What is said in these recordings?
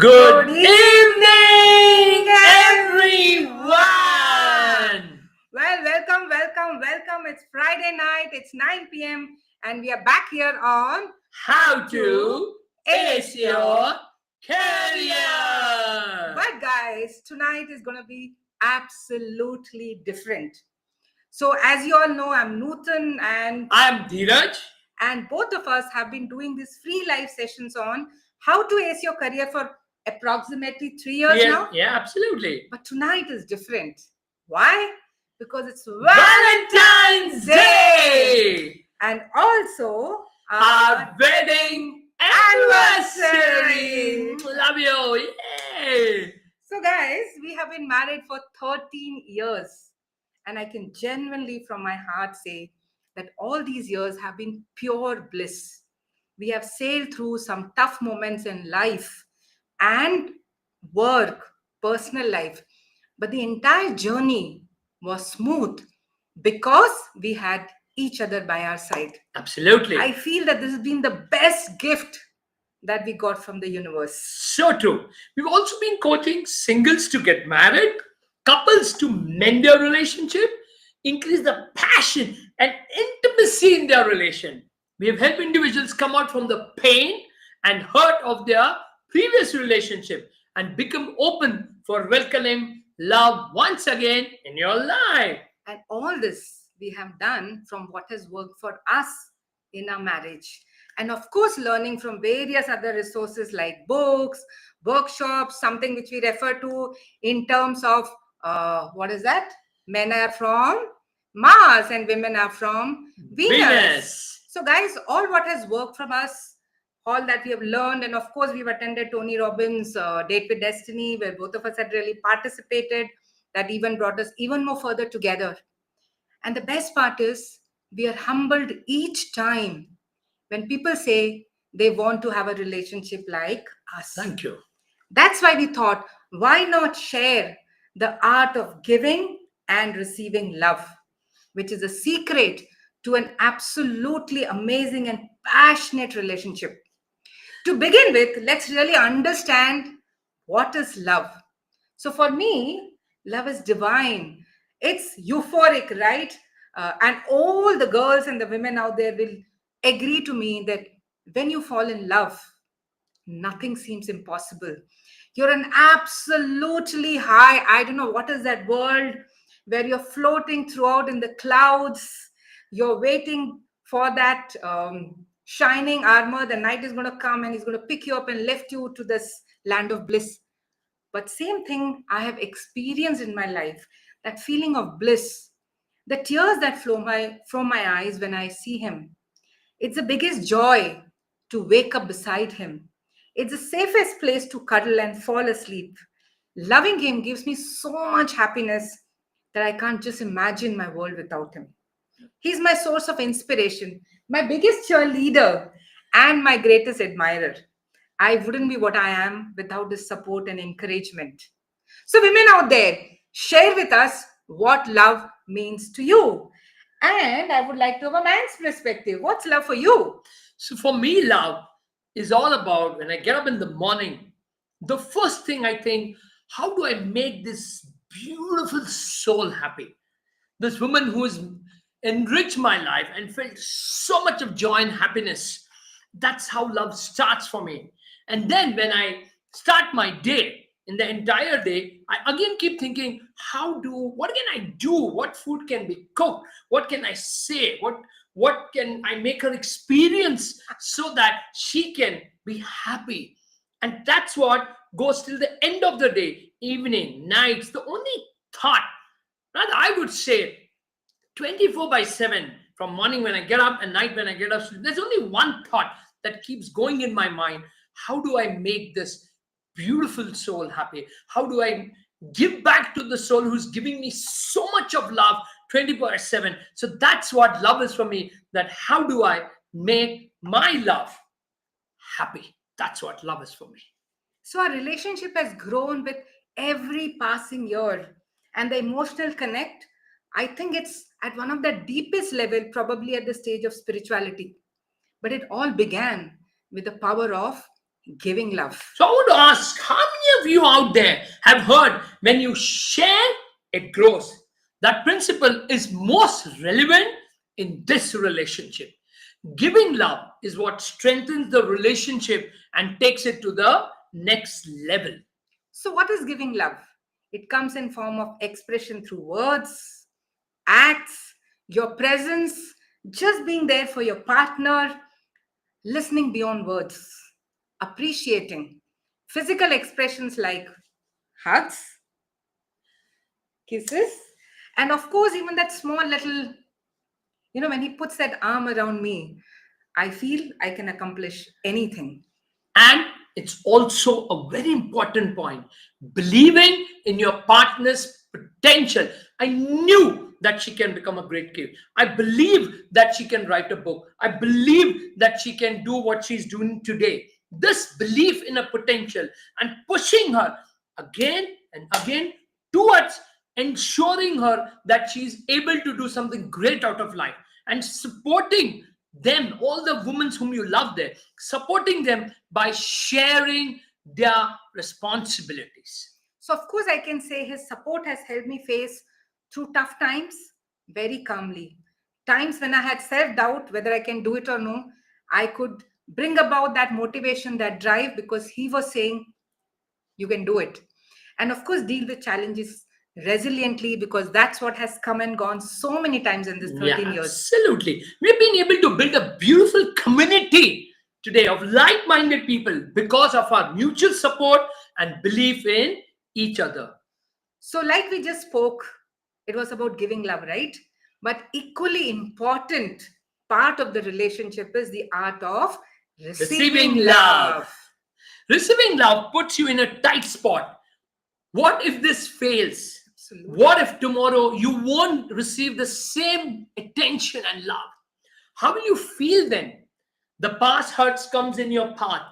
Good evening, everyone! Welcome. It's Friday night, it's 9 p.m. and we are back here on How to Ace Your Career! But guys, tonight is going to be absolutely different. So as you all know, I'm Nutan and I'm Dheeraj. And both of us have been doing these free live sessions on how to ace your career for approximately 3 years now. Yeah, absolutely. But tonight is different. Why? Because it's Valentine's Day! And also our wedding anniversary! Love you! Yay! So guys, we have been married for 13 years. And I can genuinely from my heart say that all these years have been pure bliss. We have sailed through some tough moments in life and work, personal life. But the entire journey was smooth because we had each other by our side. Absolutely. I feel that this has been the best gift that we got from the universe. So true. We've also been coaching singles to get married, couples to mend their relationship, increase the passion and intimacy in their relation. We have helped individuals come out from the pain and hurt of their previous relationship and become open for welcoming love once again in your life. And all this we have done from what has worked for us in our marriage. And of course, learning from various other resources like books, workshops, something which we refer to in terms of what is that? Men are from Mars and women are from Venus. So, guys, all what has worked from us, all that we have learned, and of course, we've attended Tony Robbins' Date with Destiny, where both of us had really participated. That even brought us even more further together. And the best part is, we are humbled each time when people say they want to have a relationship like us. Thank you. That's why we thought, why not share the art of giving and receiving love, which is a secret to an absolutely amazing and passionate relationship. To begin with, let's really understand what is love. So, for me, love is divine. It's euphoric, right? And all the girls and the women out there will agree to me that when you fall in love, nothing seems impossible. You're an absolutely high, I don't know what is that world where you're floating throughout in the clouds. You're waiting for that shining armor. The night is going to come and he's going to pick you up and lift you to this land of bliss. But same thing I have experienced in my life, that feeling of bliss, the tears that flow from my eyes when I see him. It's the biggest joy to wake up beside him. It's the safest place to cuddle and fall asleep. Loving him gives me so much happiness that I can't just imagine my world without him. He's my source of inspiration, my biggest cheerleader, and my greatest admirer. I wouldn't be what I am without his support and encouragement. So, women out there, share with us what love means to you. And I would like to have a man's perspective. What's love for you? So for me, love is all about when I get up in the morning, the first thing I think, how do I make this beautiful soul happy? This woman who has enriched my life and felt so much of joy and happiness. That's how love starts for me. And then when I start my day, in the entire day, I again keep thinking, what can I do? What food can be cooked? What can I say? What can I make her experience so that she can be happy? And that's what goes till the end of the day, evening, nights. The only thought, rather, I would say 24 by 7, from morning when I get up and night when I get up, there's only one thought that keeps going in my mind. How do I make this beautiful soul happy? How do I give back to the soul who's giving me so much of love 24/7? So that's what love is for me. That how do I make my love happy? That's what love is for me. So, our relationship has grown with every passing year, and the emotional connect, I think it's at one of the deepest level, probably at the stage of spirituality. But it all began with the power of giving love. So I want to ask, how many of you out there have heard when you share, it grows? That principle is most relevant in this relationship. Giving love is what strengthens the relationship and takes it to the next level. So, what is giving love? It comes in form of expression through words, acts, your presence, just being there for your partner, listening beyond words, appreciating physical expressions like hugs, kisses, and of course, even that small little, when he puts that arm around me, I feel I can accomplish anything. And it's also a very important point, believing in your partner's potential. I knew that she can become a great kid. I believe that she can write a book. I believe that she can do what she's doing today. This belief in a potential and pushing her again and again towards ensuring her that she's able to do something great out of life, and supporting them, all the women whom you love there, supporting them by sharing their responsibilities. So, of course, I can say his support has helped me face through tough times very calmly. Times when I had self doubt whether I can do it or no, I could bring about that motivation, that drive, because he was saying, you can do it. And of course, deal with challenges resiliently, because that's what has come and gone so many times in this Yeah, 13 years. absolutely. We've been able to build a beautiful community today of like minded people because of our mutual support and belief in each other. So, like we just spoke, it was about giving love, right? But equally important part of the relationship is the art of receiving Receiving love. love. Receiving love puts you in a tight spot. What if this fails? Absolutely. What if tomorrow you won't receive the same attention and love? How will you feel then? The past hurts comes in your path,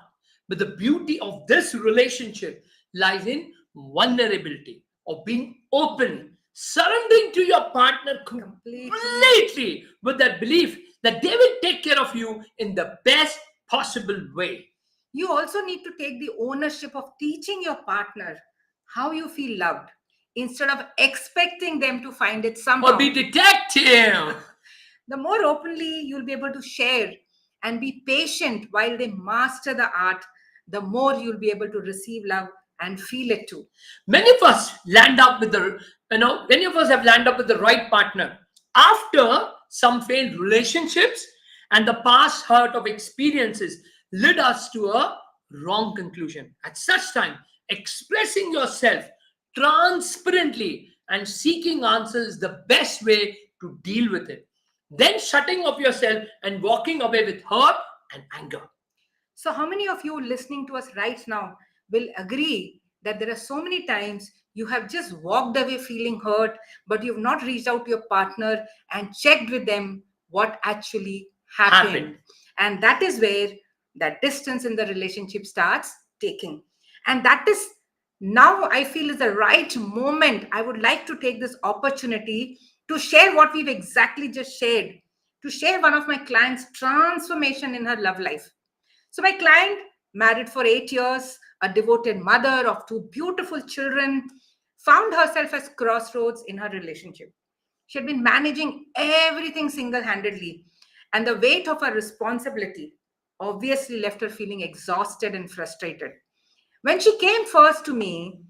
but the beauty of this relationship lies in vulnerability, of being open, surrendering to your partner Completely. completely with that belief that they will take care of you in the best possible way. You also need to take the ownership of teaching your partner how you feel loved instead of expecting them to find it Or be somehow. detective. The more openly you'll be able to share and be patient while they master the art, the more you'll be able to receive love and feel it too. Many of us land up with the, many of us have landed up with the right partner after some failed relationships, and the past hurt of experiences led us to a wrong conclusion. At such time, expressing yourself transparently and seeking answers is the best way to deal with it. Then shutting up yourself and walking away with hurt and anger. So, how many of you listening to us right now will agree that there are so many times you have just walked away feeling hurt, but you've not reached out to your partner and checked with them what actually Happened. happened? And that is where that distance in the relationship starts taking. And that is now, I feel, is the right moment. I would like to take this opportunity to share what we've exactly just shared, to share one of my clients' transformation in her love life. So, my client, married for 8 years, a devoted mother of two beautiful children, found herself as crossroads in her relationship. She had been managing everything single handedly, and the weight of her responsibility obviously left her feeling exhausted and frustrated. When she came first to me,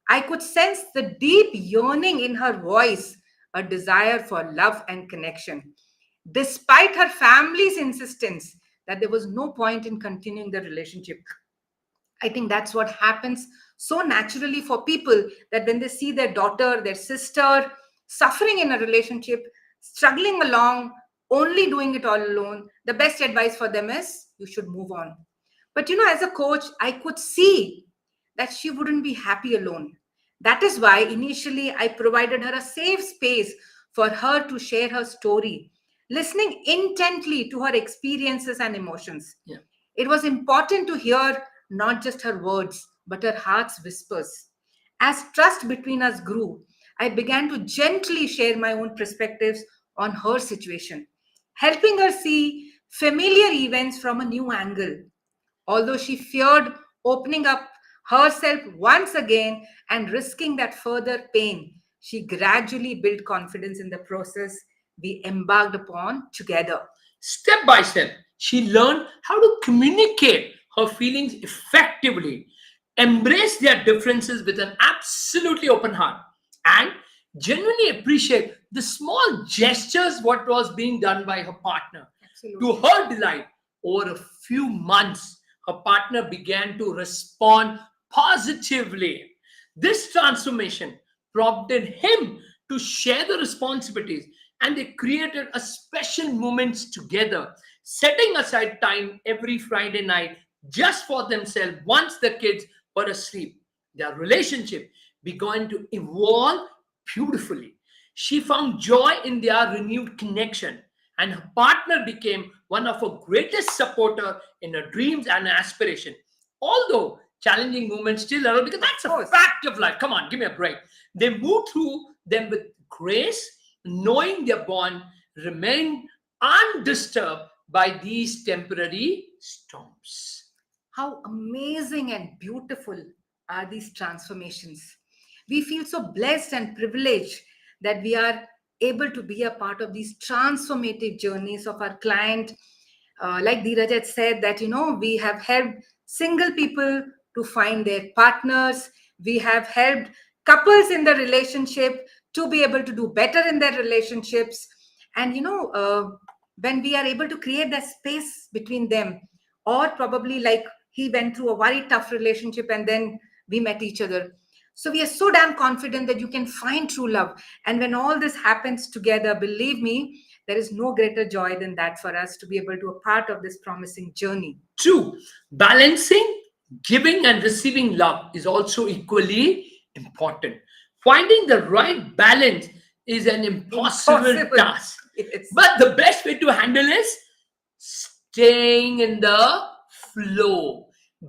I could sense the deep yearning in her voice, a desire for love and connection, despite her family's insistence that there was no point in continuing the relationship. I think that's what happens so naturally for people, that when they see their daughter, their sister suffering in a relationship, struggling along, only doing it all alone, the best advice for them is you should move on. But as a coach, I could see that she wouldn't be happy alone. That is why initially I provided her a safe space for her to share her story, listening intently to her experiences and emotions. Yeah. It was important to hear not just her words, but her heart's whispers. As trust between us grew, I began to gently share my own perspectives on her situation, helping her see familiar events from a new angle. Although she feared opening up herself once again and risking that further pain. She gradually built confidence in the process we embarked upon together. Step by step, she learned how to communicate her feelings effectively, embrace their differences with an absolutely open heart, and genuinely appreciate the small gestures what was being done by her partner. To Absolutely. her delight, over a few months, her partner began to respond positively. This transformation prompted him to share the responsibilities, and they created a special moments together, setting aside time every Friday night just for themselves once the kids were asleep. Their relationship began to evolve beautifully. She found joy in their renewed connection, and her partner became one of her greatest supporter in her dreams and aspiration. Although challenging moments still arise, because Of that's a course. fact of life. Come on, give me a break. They moved through them with grace, knowing their bond remained undisturbed by these temporary storms. How amazing and beautiful are these transformations. We feel so blessed and privileged that we are able to be a part of these transformative journeys of our client. Like Dheeraj had said, that we have helped single people to find their partners. We have helped couples in the relationship to be able to do better in their relationships. And when we are able to create that space between them, or probably like he went through a very tough relationship and then we met each other. So we are so damn confident that you can find true love. And when all this happens together, believe me, there is no greater joy than that for us to be able to be a part of this promising journey. Two, balancing giving and receiving love is also equally important. Finding the right balance is an impossible Impossible. task. Yes. But the best way to handle is staying in the flow,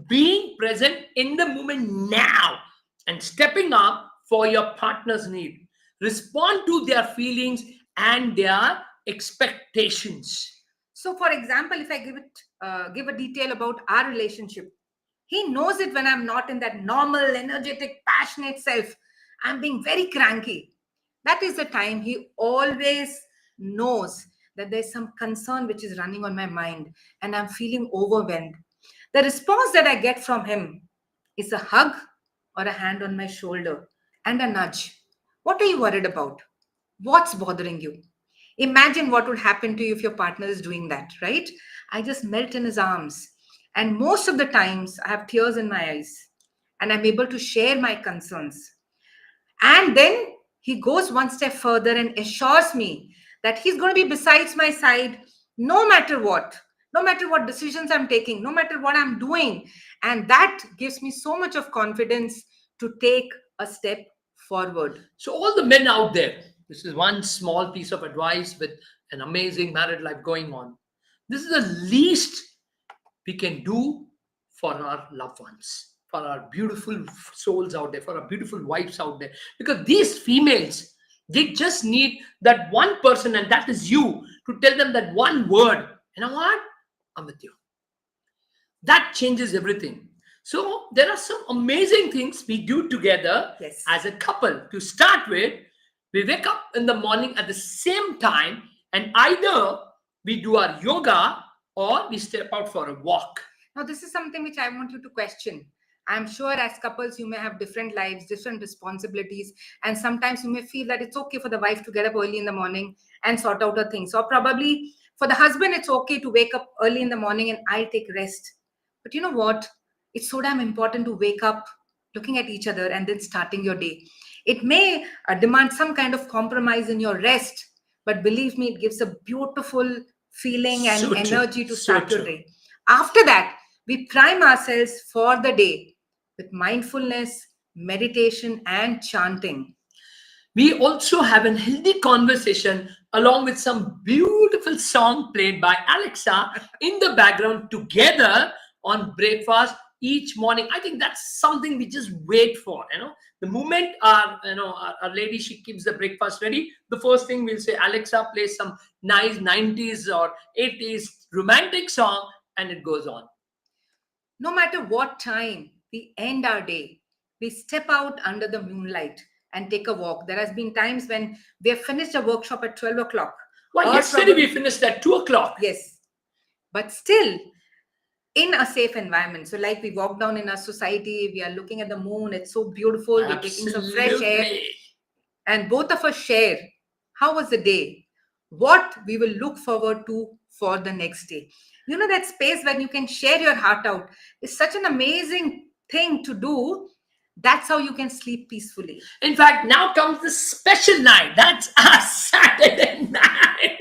being present in the moment now, and stepping up for your partner's need. Respond to their feelings and their expectations. So, for example, if I give a detail about our relationship, he knows it when I'm not in that normal, energetic, passionate self. I'm being very cranky. That is the time he always knows that there's some concern which is running on my mind and I'm feeling overwhelmed. The response that I get from him is a hug or a hand on my shoulder and a nudge. What are you worried about? What's bothering you? Imagine what would happen to you if your partner is doing that, right? I just melt in his arms. And most of the times, I have tears in my eyes and I'm able to share my concerns. And then he goes one step further and assures me that he's going to be besides my side no matter what decisions I'm taking, no matter what I'm doing. And that gives me so much of confidence to take a step forward. So, all the men out there, this is one small piece of advice with an amazing married life going on. This is the least we can do for our loved ones, for our beautiful souls out there, for our beautiful wives out there. Because these females, they just need that one person, and that is you, to tell them that one word. You know what? I'm with you. That changes everything. So there are some amazing things we do together Yes. as a couple. To start with, we wake up in the morning at the same time, and either we do our yoga or we step out for a walk. Now, this is something which I want you to question. I'm sure as couples, you may have different lives, different responsibilities, and sometimes you may feel that it's okay for the wife to get up early in the morning and sort out her things. Or probably for the husband, it's okay to wake up early in the morning and I take rest. But you know what? It's so damn important to wake up looking at each other and then starting your day. It may demand some kind of compromise in your rest, but believe me, it gives a beautiful feeling and So true. energy to So start your true. day. After that, we prime ourselves for the day with mindfulness, meditation, and chanting. We also have a healthy conversation along with some beautiful song played by Alexa in the background together on breakfast each morning. I think that's something we just wait for. The moment our lady, she keeps the breakfast ready, the first thing we'll say, Alexa, play some nice 90s or 80s romantic song, and it goes on. No matter what time we end our day, we step out under the moonlight and take a walk. There has been times when we have finished a workshop at 12 o'clock, Why, or yesterday probably, we finished at 2 o'clock. yes, but still in a safe environment. So, like we walk down in our society, we are looking at the moon, it's so beautiful, we're taking some fresh air, Absolutely. and both of us share how was the day, what we will look forward to for the next day. You know, that space when you can share your heart out is such an amazing thing to do. That's how you can sleep peacefully. In fact, now comes the special night. That's our Saturday night.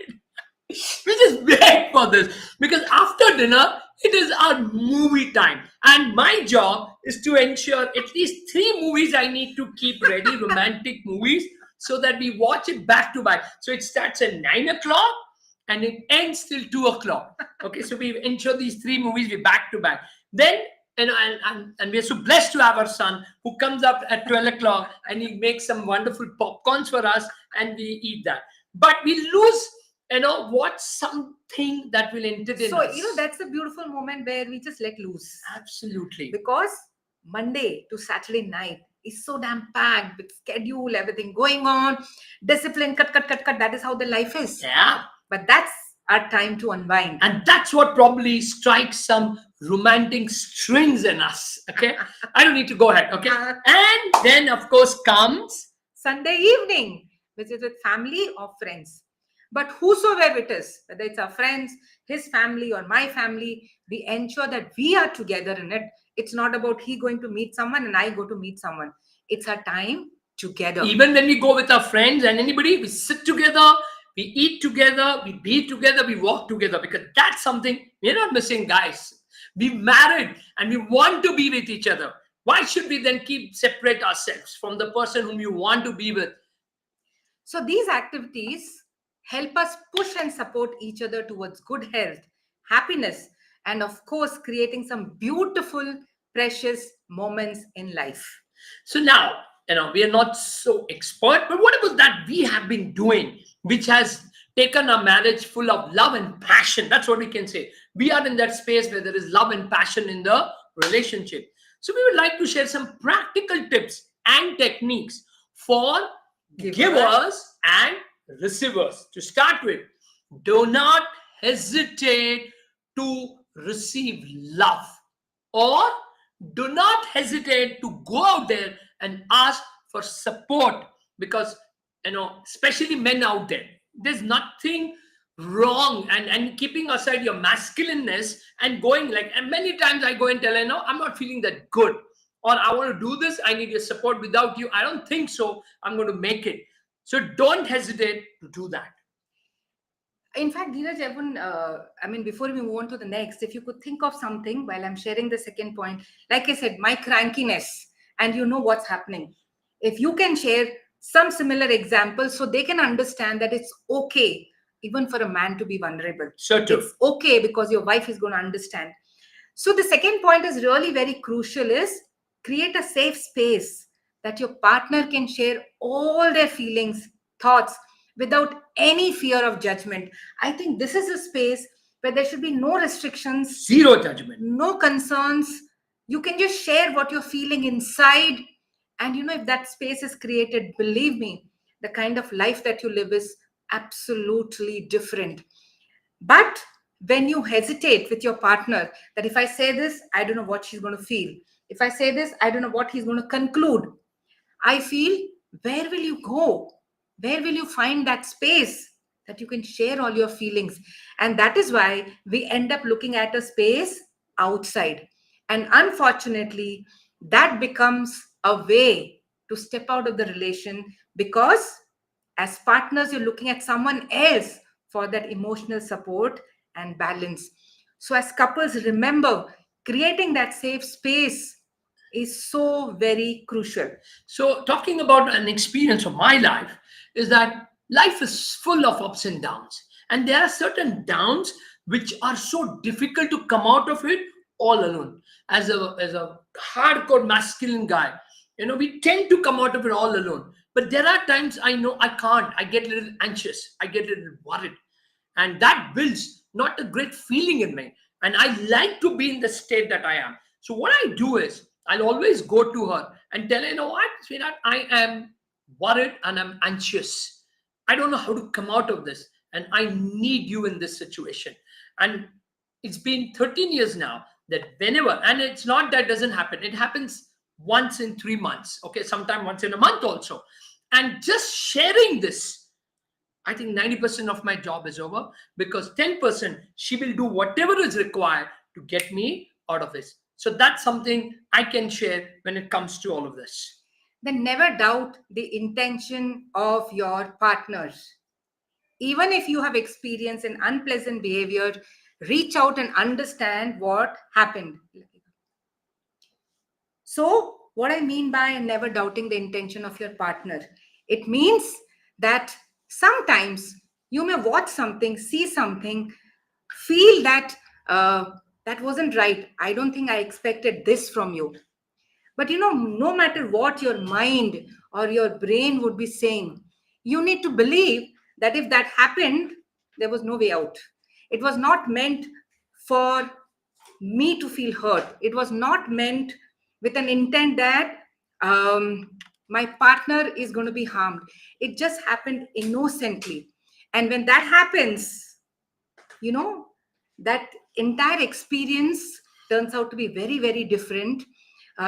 We just wait for this because after dinner, it is our movie time. And my job is to ensure at least three movies I need to keep ready, romantic movies, so that we watch it back to back. So it starts at 9 o'clock and it ends till 2 o'clock. Okay, so we ensure these three movies we back to back. Then and we're so blessed to have our son who comes up at 12 o'clock and he makes some wonderful popcorns for us and we eat that. But we lose, what's something that will entertain So, us. that's the beautiful moment where we just let loose. Absolutely. Because Monday to Saturday night is so damn packed with schedule, everything going on, discipline, cut, cut, cut, cut. That is how the life is. Yeah. But that's our time to unwind. And that's what probably strikes some romantic strings in us. Okay. I don't need to go ahead. Okay. And then, of course, comes Sunday evening, which is with family or friends. But whosoever it is, whether it's our friends, his family, or my family, we ensure that we are together in it. It's not about he going to meet someone and I go to meet someone. It's our time together. even when we go with our friends and anybody, we sit together, we eat together, we be together, we walk together because that's something we're not missing, guys. We married and we want to be with each other. Why should we then keep separate ourselves from the person whom you want to be with? So these activities help us push and support each other towards good health, happiness, and of course, creating some beautiful, precious moments in life. So now, we are not so expert, but whatever that we have been doing, which has taken our marriage full of love and passion, that's what we can say. We are in that space where there is love and passion in the relationship. So we would like to share some practical tips and techniques for givers and receivers. To start with, do not hesitate to receive love, or do not hesitate to go out there and ask for support, because especially men out there, there's nothing wrong and keeping aside your masculineness and going, like, and many times I go and tell, I'm not feeling that good, or I want to do this, I need your support. Without you, I don't think so I'm going to make it. So don't hesitate to do that. In fact, Dheeraj, before we move on to the next, if you could think of something while I'm sharing the second point, like I said, my crankiness, and you know what's happening. If you can share some similar examples so they can understand that it's okay even for a man to be vulnerable. So too. It's okay because your wife is going to understand. So the second point is really very crucial, is create a safe space that your partner can share all their feelings, thoughts, without any fear of judgment. I think this is a space where there should be no restrictions, Zero judgment. no concerns. You can just share what you're feeling inside. And if that space is created, believe me, the kind of life that you live is absolutely different. But when you hesitate with your partner, that if I say this, I don't know what she's going to feel. If I say this, I don't know what he's going to conclude. I feel, where will you go? Where will you find that space that you can share all your feelings? And that is why we end up looking at a space outside. And unfortunately, that becomes a way to step out of the relation, because as partners, you're looking at someone else for that emotional support and balance. So, as couples, remember, creating that safe space is so very crucial. So, talking about an experience of my life, is that life is full of ups and downs. And there are certain downs which are so difficult to come out of it all alone. As a hardcore masculine guy, we tend to come out of it all alone. But there are times I know I can't. I get a little anxious. I get a little worried. And that builds not a great feeling in me. And I like to be in the state that I am. So what I do is I'll always go to her and tell her, you know what, sweetheart, I am worried and I'm anxious. I don't know how to come out of this, and I need you in this situation. And it's been 13 years now that whenever, and it's not that doesn't happen, it happens once in 3 months, okay, sometime once in a month also. And just sharing this, I think 90% of my job is over, because 10% she will do whatever is required to get me out of this. So that's something I can share when it comes to all of this. Then never doubt the intention of your partners. Even if you have experienced an unpleasant behavior, reach out and understand what happened. So, what I mean by never doubting the intention of your partner, it means that sometimes you may watch something, see something, feel that that wasn't right. I don't think I expected this from you. But no matter what your mind or your brain would be saying, you need to believe that if that happened, there was no way out. It was not meant for me to feel hurt. It was not meant with an intent that my partner is going to be harmed. It just happened innocently. And when that happens, you know, that entire experience turns out to be very, very different.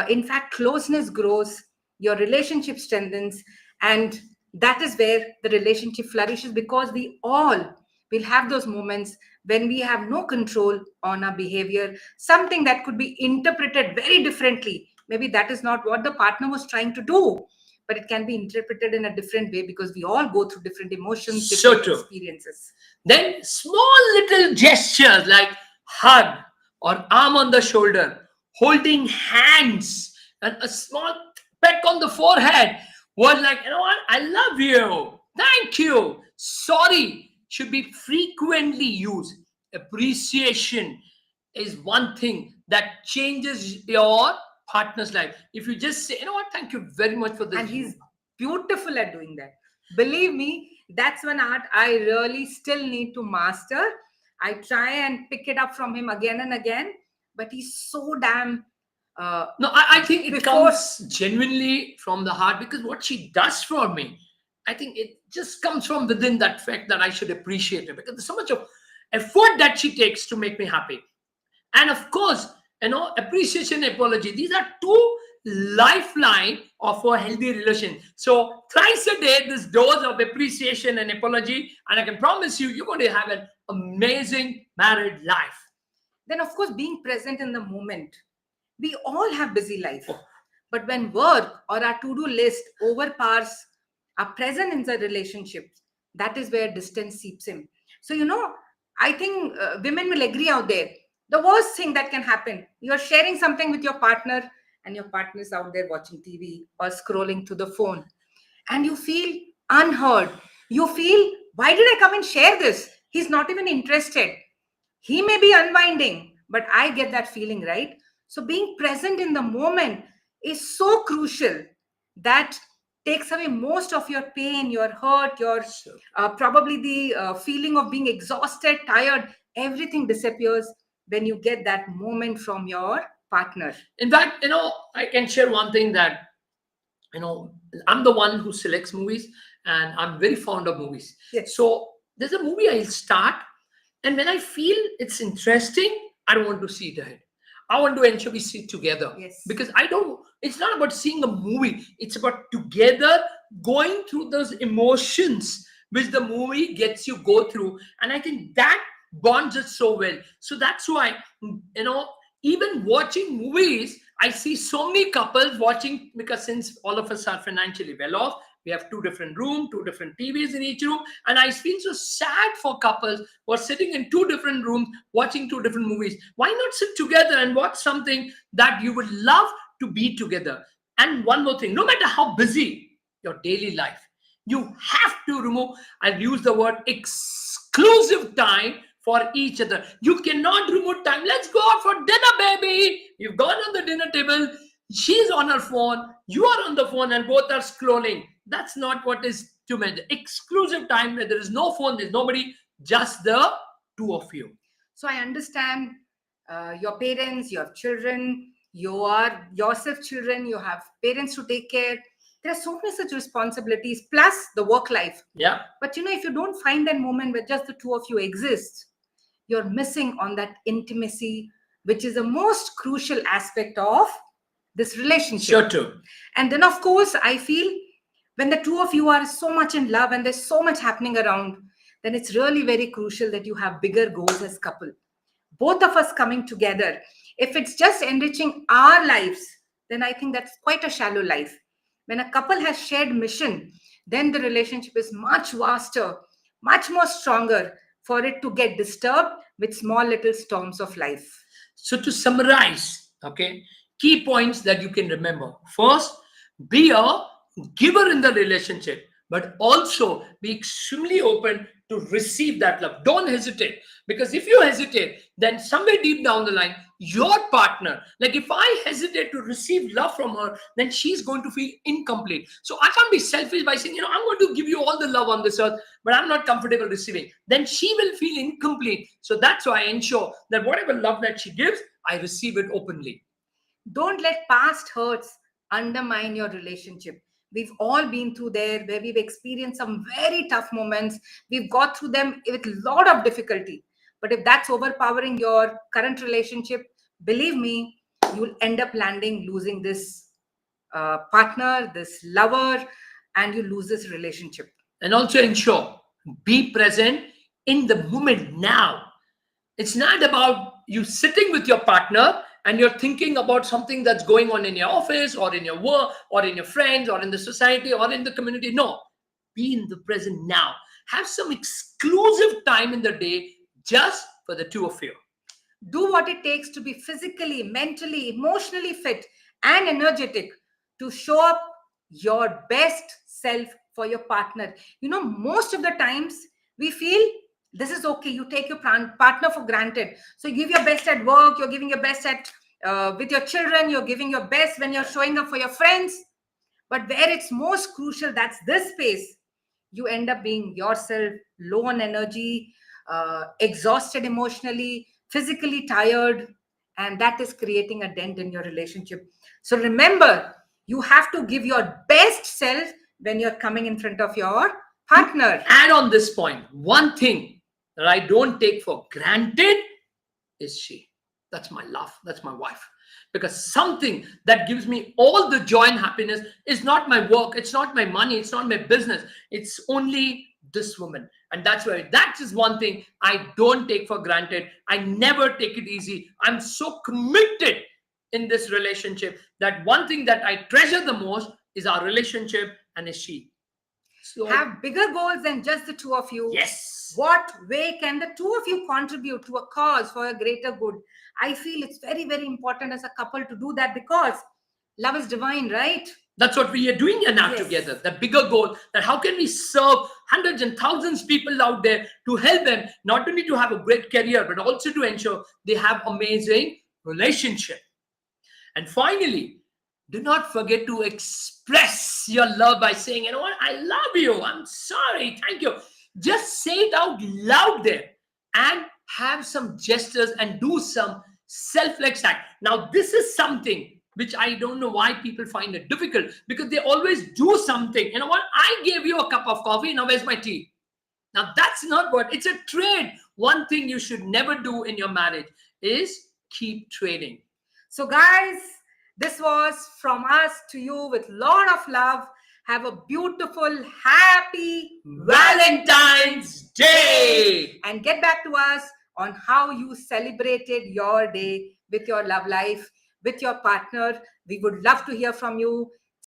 In fact, closeness grows, your relationship strengthens, and that is where the relationship flourishes, because we all will have those moments when we have no control on our behavior, something that could be interpreted very differently. Maybe that is not what the partner was trying to do, but it can be interpreted in a different way, because we all go through different emotions, So different true. experiences. Then small little gestures like hug or arm on the shoulder, holding hands, and a small peck on the forehead. Word like, you know what, I love you, thank you, sorry, should be frequently used. Appreciation is one thing that changes your partner's life. If you just say, you know what, thank you very much for And this. he's beautiful at doing that. Believe me, that's one art I really still need to master. I try and pick it up from him again and again, but he's so damn No, I think it before. comes genuinely from the heart, because what she does for me, I think it just comes from within, that fact that I should appreciate her, because there's so much of effort that she takes to make me happy. And of course, appreciation, apology, these are two lifeline of a healthy relation. So thrice a day, this dose of appreciation and apology, and I can promise you, you're going to have an amazing married life. Then, of course, being present in the moment. We all have busy life, but when work or our to-do list overpowers our present in the relationships, that is where distance seeps in. So I think women will agree out there. The worst thing that can happen, you're sharing something with your partner, and your partner is out there watching TV or scrolling through the phone, and you feel unheard. You feel, why did I come and share this? He's not even interested. He may be unwinding, but I get that feeling, right? So being present in the moment is so crucial. That takes away most of your pain, your hurt, your So probably the feeling of being exhausted, tired. Everything disappears when you get that moment from your partner. in fact, I can share one thing, that you know I'm the one who selects movies, and I'm very fond of movies. Yes. So there's a movie I'll start, and when I feel it's interesting, I don't want to see it ahead. I want to ensure we see it together, Yes. because I don't it's not about seeing a movie, it's about together going through those emotions which the movie gets you go through. And I think that bonds us so well. So that's why, you know even watching movies, I see so many couples watching, because since all of us are financially well off, we have two different rooms, two different TVs in each room. And I feel so sad for couples who are sitting in two different rooms watching two different movies. Why not sit together and watch something that you would love to be together? And one more thing, no matter how busy your daily life, you have to remove, I'll use the word, exclusive time for each other. You cannot remove time. Let's go out for dinner, baby. You've gone on the dinner table. She's on her phone. You are on the phone, and both are scrolling. That's not what is to mean. Exclusive time where there is no phone, there's nobody, just the two of you. So I understand your parents, you have children, you are yourself children, you have parents to take care. There are so many such responsibilities, plus the work life. Yeah. But if you don't find that moment where just the two of you exist, you're missing on that intimacy, which is the most crucial aspect of this relationship. Sure too. And then, of course, I feel when the two of you are so much in love and there's so much happening around, then it's really very crucial that you have bigger goals as couple. Both of us coming together. If it's just enriching our lives, then I think that's quite a shallow life. When a couple has shared mission, then the relationship is much vaster, much more stronger for it to get disturbed with small little storms of life. So to summarize, okay, key points that you can remember. First, be a giver in the relationship, but also be extremely open to receive that love. Don't hesitate, because if you hesitate, then somewhere deep down the line, your partner, like if I hesitate to receive love from her, then she's going to feel incomplete. So I can't be selfish by saying, I'm going to give you all the love on this earth, but I'm not comfortable receiving. Then she will feel incomplete. So that's why I ensure that whatever love that she gives, I receive it openly. Don't let past hurts undermine your relationship. We've all been through there where we've experienced some very tough moments. We've got through them with a lot of difficulty. But if that's overpowering your current relationship, believe me, you'll end up losing this partner, this lover, and you lose this relationship. And also ensure, be present in the moment now. It's not about you sitting with your partner and you're thinking about something that's going on in your office or in your work or in your friends or in the society or in the community. No, be in the present now. Have some exclusive time in the day just for the two of you. Do what it takes to be physically, mentally, emotionally fit and energetic to show up your best self for your partner. Most of the times we feel this is okay. You take your partner for granted. So you give your best at work, you're giving your best at with your children, you're giving your best when you're showing up for your friends. But where it's most crucial, that's this space. You end up being yourself, low on energy, exhausted emotionally, physically tired, and that is creating a dent in your relationship. So remember, you have to give your best self when you're coming in front of your partner. Add on this point, one thing that I don't take for granted is she. That's my love. That's my wife. Because something that gives me all the joy and happiness is not my work, it's not my money, it's not my business. It's only this woman. And that's why that is one thing I don't take for granted. I never take it easy. I'm so committed in this relationship that one thing that I treasure the most is our relationship and is she. So have bigger goals than just the two of you. yes. What way can the two of you contribute to a cause for a greater good? I feel it's very, very important as a couple to do that because love is divine, right? That's what we are doing here now Yes. together. The bigger goal that how can we serve hundreds and thousands of people out there to help them not only to have a great career, but also to ensure they have amazing relationship. And finally, do not forget to express your love by saying, you know what, I love you. I'm sorry. Thank you. Just say it out loud there and have some gestures and do some selfless act. Now, this is something which I don't know why people find it difficult because they always do something. You know what? I gave you a cup of coffee. Now, where's my tea? Now, that's not what it's a trade. One thing you should never do in your marriage is keep trading. So, guys, this was from us to you with lot of love. Have a beautiful, happy Valentine's Day. And get back to us on how you celebrated your day with your love life, with your partner. We would love to hear from you.